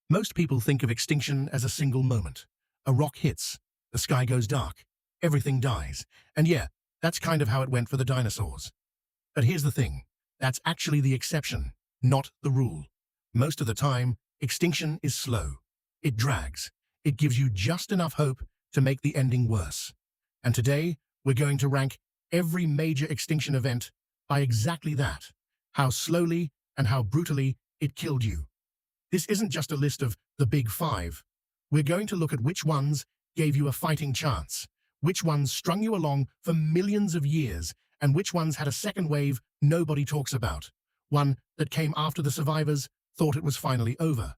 Most people think of extinction as a single moment. A rock hits, the sky goes dark, everything dies, and yeah, that's kind of how it went for the dinosaurs. But here's the thing, that's actually the exception, not the rule. Most of the time, extinction is slow. It drags. It gives you just enough hope to make the ending worse. And today, we're going to rank every major extinction event by exactly that, how slowly and how brutally it killed you. This isn't just a list of the big five. We're going to look at which ones gave you a fighting chance, which ones strung you along for millions of years, and which ones had a second wave nobody talks about, one that came after the survivors thought it was finally over.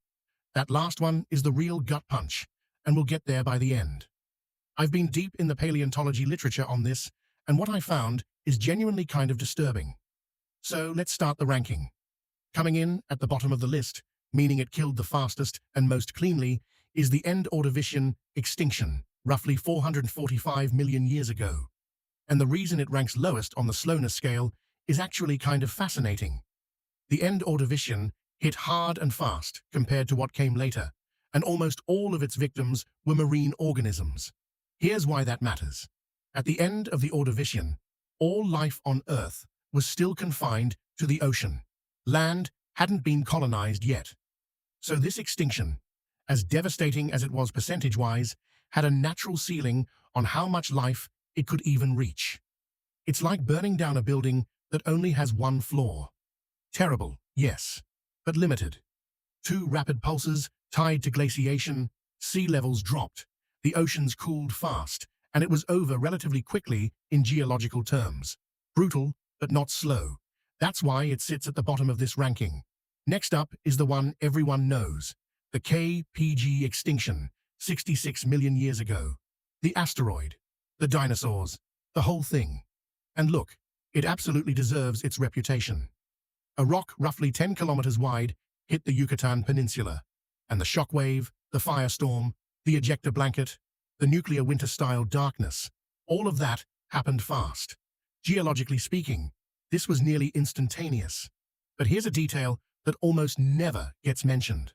That last one is the real gut punch, and we'll get there by the end. I've been deep in the paleontology literature on this, and what I found is genuinely kind of disturbing. So let's start the ranking. Coming in at the bottom of the list, meaning it killed the fastest and most cleanly, is the end Ordovician extinction, roughly 445 million years ago. And the reason it ranks lowest on the slowness scale is actually kind of fascinating. The end Ordovician hit hard and fast compared to what came later, and almost all of its victims were marine organisms. Here's why that matters. At the end of the Ordovician, all life on Earth was still confined to the ocean. Land hadn't been colonized yet. So this extinction, as devastating as it was percentage-wise, had a natural ceiling on how much life it could even reach. It's like burning down a building that only has one floor. Terrible, yes, but limited. Two rapid pulses tied to glaciation, sea levels dropped, the oceans cooled fast, and it was over relatively quickly in geological terms. Brutal, but not slow. That's why it sits at the bottom of this ranking. Next up is the one everyone knows, the KPG extinction, 66 million years ago. The asteroid, the dinosaurs, the whole thing. And look, it absolutely deserves its reputation. A rock roughly 10 kilometers wide hit the Yucatan Peninsula, and the shockwave, the firestorm, the ejector blanket, the nuclear winter-style darkness, all of that happened fast. Geologically speaking, this was nearly instantaneous. But here's a detail that almost never gets mentioned.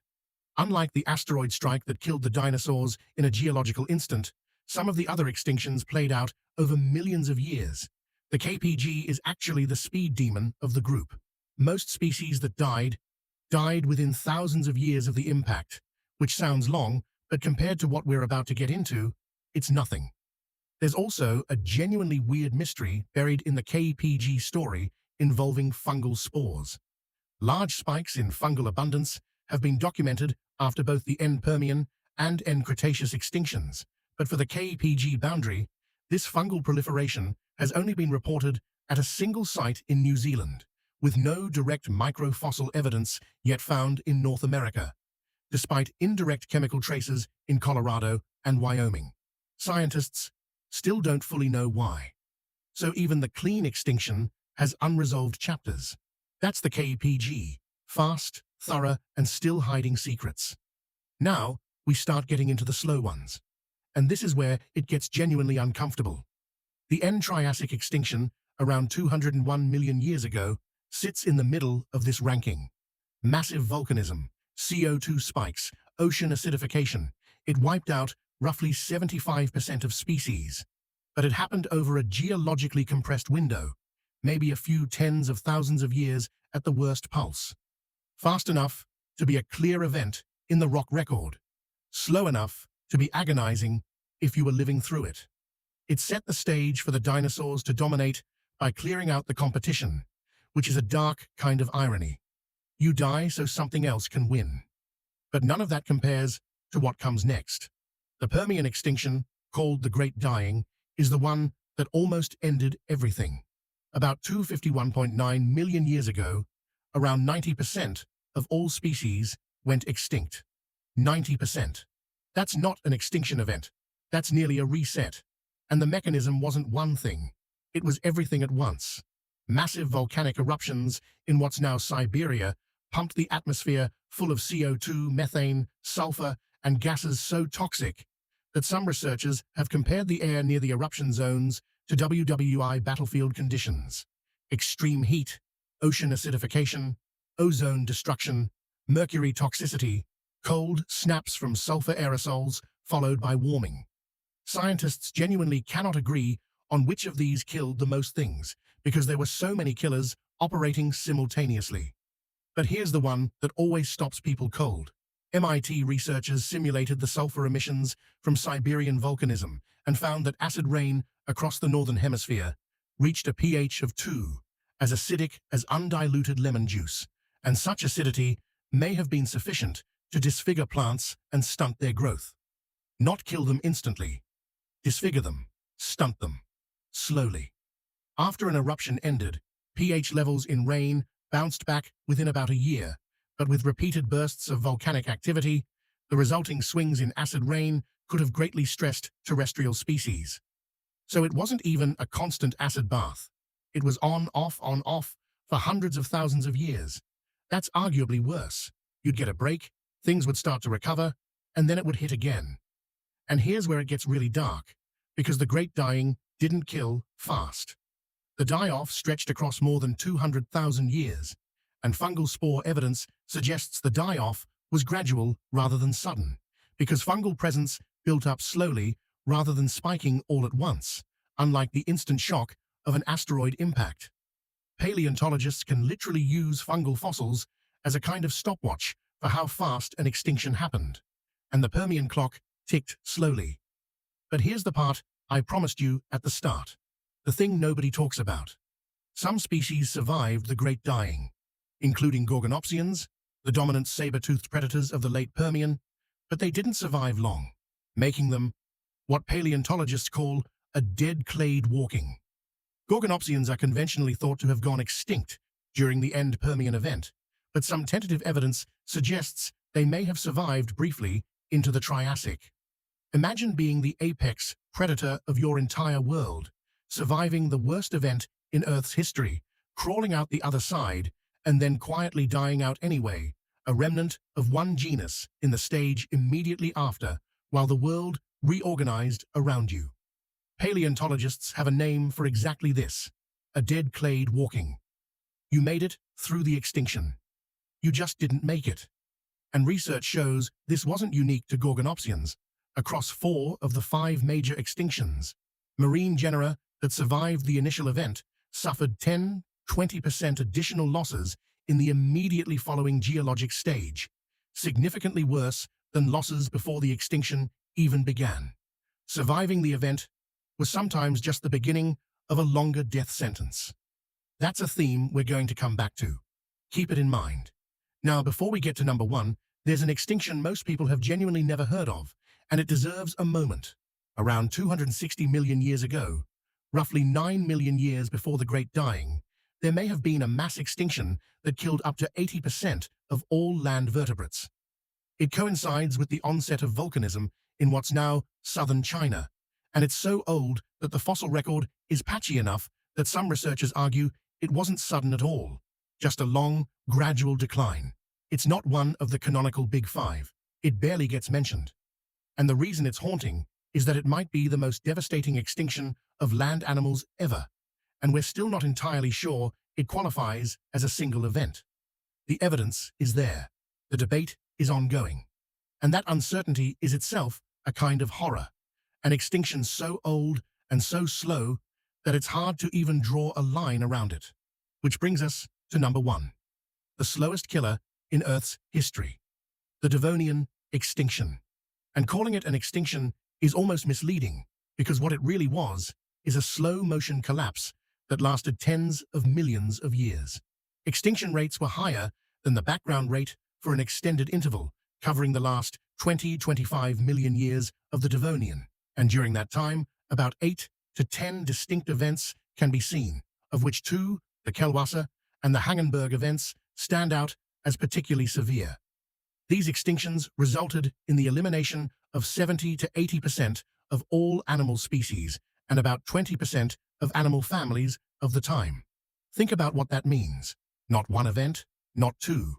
Unlike the asteroid strike that killed the dinosaurs in a geological instant, some of the other extinctions played out over millions of years. The KPG is actually the speed demon of the group. Most species that died within thousands of years of the impact, which sounds long, but compared to what we're about to get into, it's nothing. There's also a genuinely weird mystery buried in the KPG story involving fungal spores. Large spikes in fungal abundance have been documented after both the end Permian and end Cretaceous extinctions, but for the KPG boundary, this fungal proliferation has only been reported at a single site in New Zealand, with no direct microfossil evidence yet found in North America, despite indirect chemical traces in Colorado and Wyoming. Scientists still don't fully know why. So even the clean extinction has unresolved chapters. That's the KPG, fast, thorough, and still hiding secrets. Now, we start getting into the slow ones. And this is where it gets genuinely uncomfortable. The end Triassic extinction, around 201 million years ago, sits in the middle of this ranking. Massive volcanism, CO2 spikes, ocean acidification. It wiped out roughly 75% of species. But it happened over a geologically compressed window, maybe a few tens of thousands of years at the worst pulse. Fast enough to be a clear event in the rock record. Slow enough to be agonizing if you were living through it. It set the stage for the dinosaurs to dominate by clearing out the competition, which is a dark kind of irony. You die so something else can win. But none of that compares to what comes next. The Permian extinction, called the Great Dying, is the one that almost ended everything. About 251.9 million years ago, around 90% of all species went extinct. 90%. That's not an extinction event. That's nearly a reset. And the mechanism wasn't one thing. It was everything at once. Massive volcanic eruptions in what's now Siberia pumped the atmosphere full of CO2, methane, sulfur, and gases so toxic that some researchers have compared the air near the eruption zones to WWI battlefield conditions. Extreme heat, ocean acidification, ozone destruction, mercury toxicity, Cold snaps from sulfur aerosols, followed by warming. Scientists genuinely cannot agree on which of these killed the most things, because there were so many killers operating simultaneously. But here's the one that always stops people cold. MIT researchers simulated the sulfur emissions from Siberian volcanism and found that acid rain across the northern hemisphere reached a pH of 2, as acidic as undiluted lemon juice, and such acidity may have been sufficient to disfigure plants and stunt their growth. Not kill them instantly. Disfigure them, stunt them, slowly. After an eruption ended, pH levels in rain bounced back within about a year, but with repeated bursts of volcanic activity, the resulting swings in acid rain could have greatly stressed terrestrial species. So it wasn't even a constant acid bath. It was on, off for hundreds of thousands of years. That's arguably worse. You'd get a break, things would start to recover, and then it would hit again. And here's where it gets really dark, because the Great Dying didn't kill fast. The die-off stretched across more than 200,000 years, and fungal spore evidence suggests the die-off was gradual rather than sudden, because fungal presence built up slowly rather than spiking all at once, unlike the instant shock of an asteroid impact. Paleontologists can literally use fungal fossils as a kind of stopwatch for how fast an extinction happened, and the Permian clock ticked slowly. But here's the part I promised you at the start, the thing nobody talks about. Some species survived the Great Dying, including Gorgonopsians, the dominant saber-toothed predators of the late Permian, but they didn't survive long, making them what paleontologists call a dead clade walking. Gorgonopsians are conventionally thought to have gone extinct during the end Permian event, but some tentative evidence suggests they may have survived briefly into the Triassic. Imagine being the apex predator of your entire world, surviving the worst event in Earth's history, crawling out the other side, and then quietly dying out anyway, a remnant of one genus in the stage immediately after, while the world reorganized around you. Paleontologists have a name for exactly this, a dead clade walking. You made it through the extinction. You just didn't make it. And research shows this wasn't unique to Gorgonopsians. Across 4 of the 5 major extinctions, marine genera that survived the initial event suffered 10–20% additional losses in the immediately following geologic stage, significantly worse than losses before the extinction even began. Surviving the event was sometimes just the beginning of a longer death sentence. That's a theme we're going to come back to. Keep it in mind. Now, before we get to number 1, there's an extinction most people have genuinely never heard of, and it deserves a moment. Around 260 million years ago, roughly 9 million years before the Great Dying, there may have been a mass extinction that killed up to 80% of all land vertebrates. It coincides with the onset of volcanism in what's now southern China, and it's so old that the fossil record is patchy enough that some researchers argue it wasn't sudden at all, just a long, gradual decline. It's not one of the canonical Big Five. It barely gets mentioned. And the reason it's haunting is that it might be the most devastating extinction of land animals ever, and we're still not entirely sure it qualifies as a single event. The evidence is there. The debate is ongoing. And that uncertainty is itself a kind of horror, an extinction so old and so slow that it's hard to even draw a line around it. Which brings us to number 1, the slowest killer in Earth's history, the Devonian extinction. And calling it an extinction is almost misleading, because what it really was is a slow-motion collapse that lasted tens of millions of years. Extinction rates were higher than the background rate for an extended interval, covering the last 20–25 million years of the Devonian. And during that time, about 8 to 10 distinct events can be seen, of which 2, the Kelwasser and the Hangenberg events, stand out as particularly severe. These extinctions resulted in the elimination of 70 to 80% of all animal species and about 20% of animal families of the time. Think about what that means. Not one event, not 2.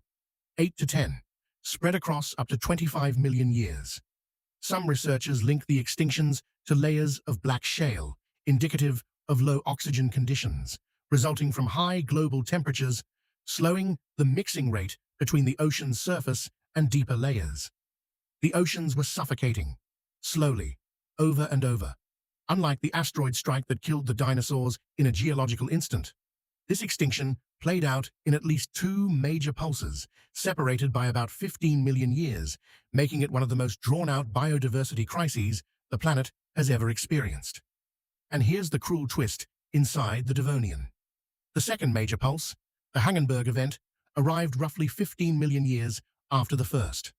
8 to 10, spread across up to 25 million years. Some researchers link the extinctions to layers of black shale, indicative of low oxygen conditions, resulting from high global temperatures, slowing the mixing rate between the ocean's surface and deeper layers. The oceans were suffocating, slowly, over and over. Unlike the asteroid strike that killed the dinosaurs in a geological instant, this extinction played out in at least two major pulses, separated by about 15 million years, making it one of the most drawn-out biodiversity crises the planet has ever experienced. And here's the cruel twist inside the Devonian. The second major pulse, the Hangenberg event, arrived roughly 15 million years after the first.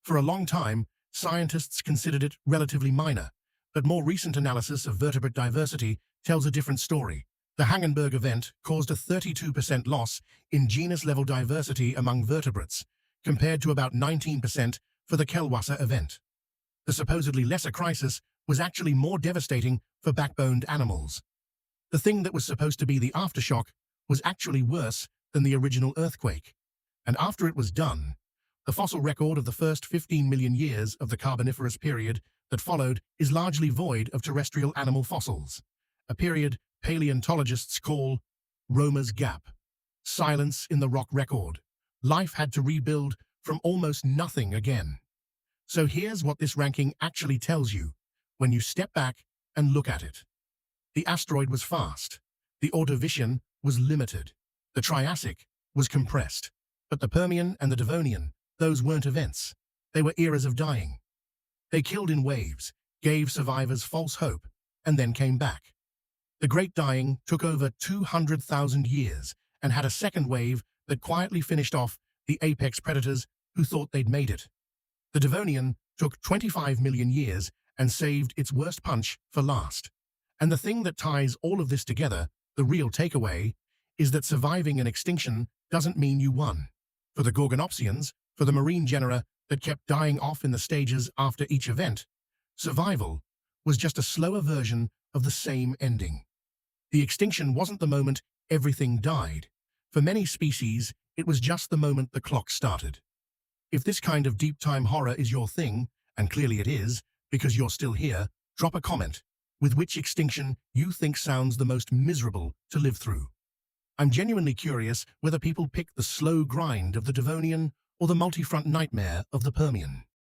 For a long time, scientists considered it relatively minor, but more recent analysis of vertebrate diversity tells a different story. The Hangenberg event caused a 32% loss in genus-level diversity among vertebrates, compared to about 19% for the Kellwasser event. The supposedly lesser crisis was actually more devastating for backboned animals. The thing that was supposed to be the aftershock was actually worse than the original earthquake. And after it was done, the fossil record of the first 15 million years of the Carboniferous period that followed is largely void of terrestrial animal fossils, a period paleontologists call Romer's Gap. Silence in the rock record. Life had to rebuild from almost nothing again. So here's what this ranking actually tells you when you step back and look at it. The asteroid was fast. The Ordovician was limited. The Triassic was compressed. But the Permian and the Devonian, those weren't events. They were eras of dying. They killed in waves, gave survivors false hope, and then came back. The Great Dying took over 200,000 years and had a second wave that quietly finished off the apex predators who thought they'd made it. The Devonian took 25 million years and saved its worst punch for last. And the thing that ties all of this together, the real takeaway, is that surviving an extinction doesn't mean you won. For the Gorgonopsians, for the marine genera that kept dying off in the stages after each event, survival was just a slower version of the same ending. The extinction wasn't the moment everything died. For many species, it was just the moment the clock started. If this kind of deep-time horror is your thing, and clearly it is, because you're still here, drop a comment with which extinction you think sounds the most miserable to live through. I'm genuinely curious whether people pick the slow grind of the Devonian or the multi-front nightmare of the Permian.